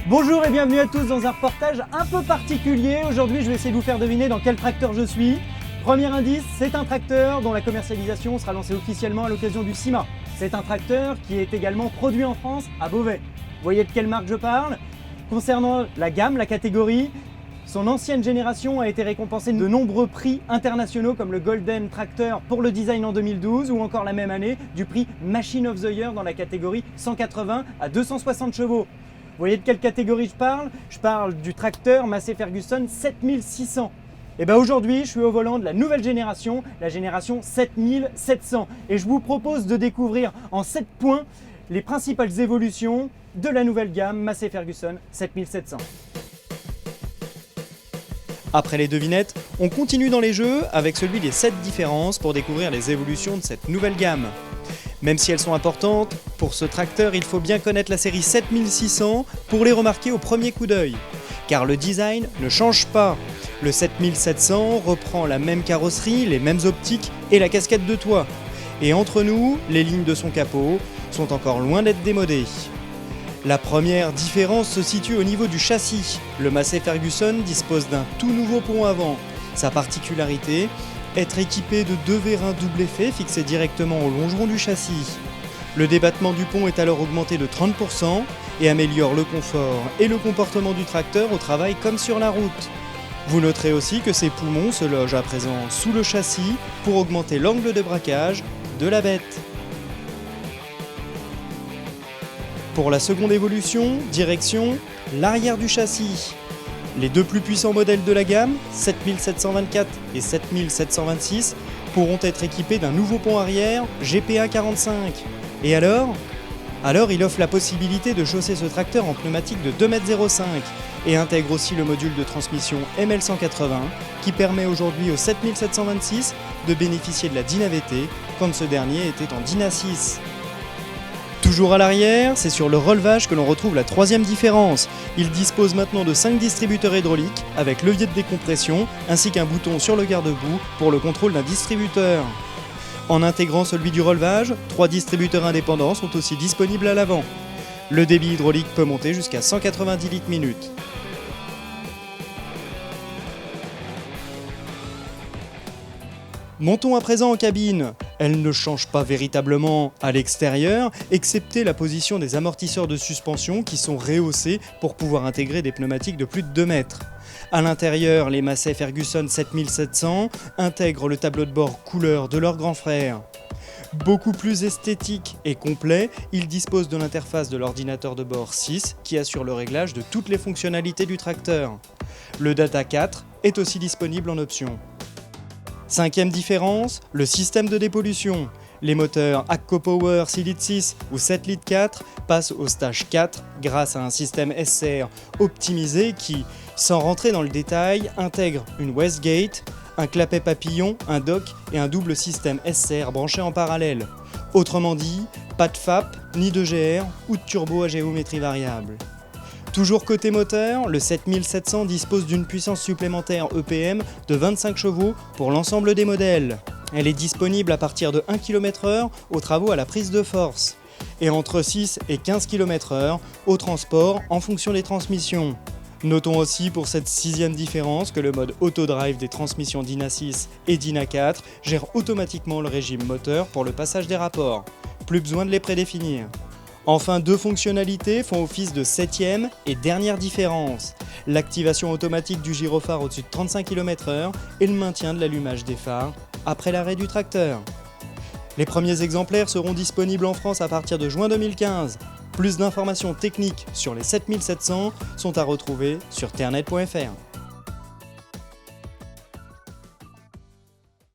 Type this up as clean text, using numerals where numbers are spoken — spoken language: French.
Bonjour et bienvenue à tous dans un reportage un peu particulier. Aujourd'hui, je vais essayer de vous faire deviner dans quel tracteur je suis. Premier indice, c'est un tracteur dont la commercialisation sera lancée officiellement à l'occasion du CIMA. C'est un tracteur qui est également produit en France à Beauvais. Vous voyez de quelle marque je parle? Concernant la gamme, la catégorie, son ancienne génération a été récompensée de nombreux prix internationaux comme le Golden Tractor pour le design en 2012 ou encore la même année du prix Machine of the Year dans la catégorie 180 à 260 chevaux. Vous voyez de quelle catégorie je parle? Je parle du tracteur Massey Ferguson 7600. Et bien aujourd'hui, je suis au volant de la nouvelle génération, la génération 7700. Et je vous propose de découvrir en 7 points les principales évolutions de la nouvelle gamme Massey Ferguson 7700. Après les devinettes, on continue dans les jeux avec celui des 7 différences pour découvrir les évolutions de cette nouvelle gamme. Même si elles sont importantes, pour ce tracteur il faut bien connaître la série 7600 pour les remarquer au premier coup d'œil. Car le design ne change pas. Le 7700 reprend la même carrosserie, les mêmes optiques et la casquette de toit. Et entre nous, les lignes de son capot sont encore loin d'être démodées. La première différence se situe au niveau du châssis. Le Massey Ferguson dispose d'un tout nouveau pont avant. Sa particularité, être équipé de 2 vérins double effet fixés directement au longeron du châssis. Le débattement du pont est alors augmenté de 30% et améliore le confort et le comportement du tracteur au travail comme sur la route. Vous noterez aussi que ses poumons se logent à présent sous le châssis pour augmenter l'angle de braquage de la bête. Pour la seconde évolution, direction l'arrière du châssis. Les deux plus puissants modèles de la gamme, 7724 et 7726, pourront être équipés d'un nouveau pont arrière GP1 45. Et alors, il offre la possibilité de chausser ce tracteur en pneumatique de 2,05 m et intègre aussi le module de transmission ML180 qui permet aujourd'hui au 7726 de bénéficier de la DIN AVT quand ce dernier était en DIN A6. Toujours à l'arrière, c'est sur le relevage que l'on retrouve la troisième différence. Il dispose maintenant de 5 distributeurs hydrauliques avec levier de décompression ainsi qu'un bouton sur le garde-boue pour le contrôle d'un distributeur. En intégrant celui du relevage, 3 distributeurs indépendants sont aussi disponibles à l'avant. Le débit hydraulique peut monter jusqu'à 190 litres minute. Montons à présent en cabine. Elle ne change pas véritablement à l'extérieur, excepté la position des amortisseurs de suspension qui sont rehaussés pour pouvoir intégrer des pneumatiques de plus de 2 mètres. À l'intérieur, les Massey Ferguson 7700 intègrent le tableau de bord couleur de leur grand frère. Beaucoup plus esthétique et complet, ils disposent de l'interface de l'ordinateur de bord 6 qui assure le réglage de toutes les fonctionnalités du tracteur. Le Data 4 est aussi disponible en option. Cinquième différence, le système de dépollution. Les moteurs AGCO Power 6 litres 6 ou 7 litres 4 passent au stage 4 grâce à un système SCR optimisé qui, sans rentrer dans le détail, intègre une wastegate, un clapet papillon, un dock et un double système SCR branché en parallèle. Autrement dit, pas de FAP, ni de GR ou de turbo à géométrie variable. Toujours côté moteur, le 7700 dispose d'une puissance supplémentaire EPM de 25 chevaux pour l'ensemble des modèles. Elle est disponible à partir de 1 km/h aux travaux à la prise de force et entre 6 et 15 km/h au transport en fonction des transmissions. Notons aussi pour cette 6e différence que le mode autodrive des transmissions DIN A6 et DIN A4 gère automatiquement le régime moteur pour le passage des rapports. Plus besoin de les prédéfinir. Enfin, 2 fonctionnalités font office de 7e et dernière différence. L'activation automatique du gyrophare au-dessus de 35 km/h et le maintien de l'allumage des phares après l'arrêt du tracteur. Les premiers exemplaires seront disponibles en France à partir de juin 2015. Plus d'informations techniques sur les 7700 sont à retrouver sur ternet.fr.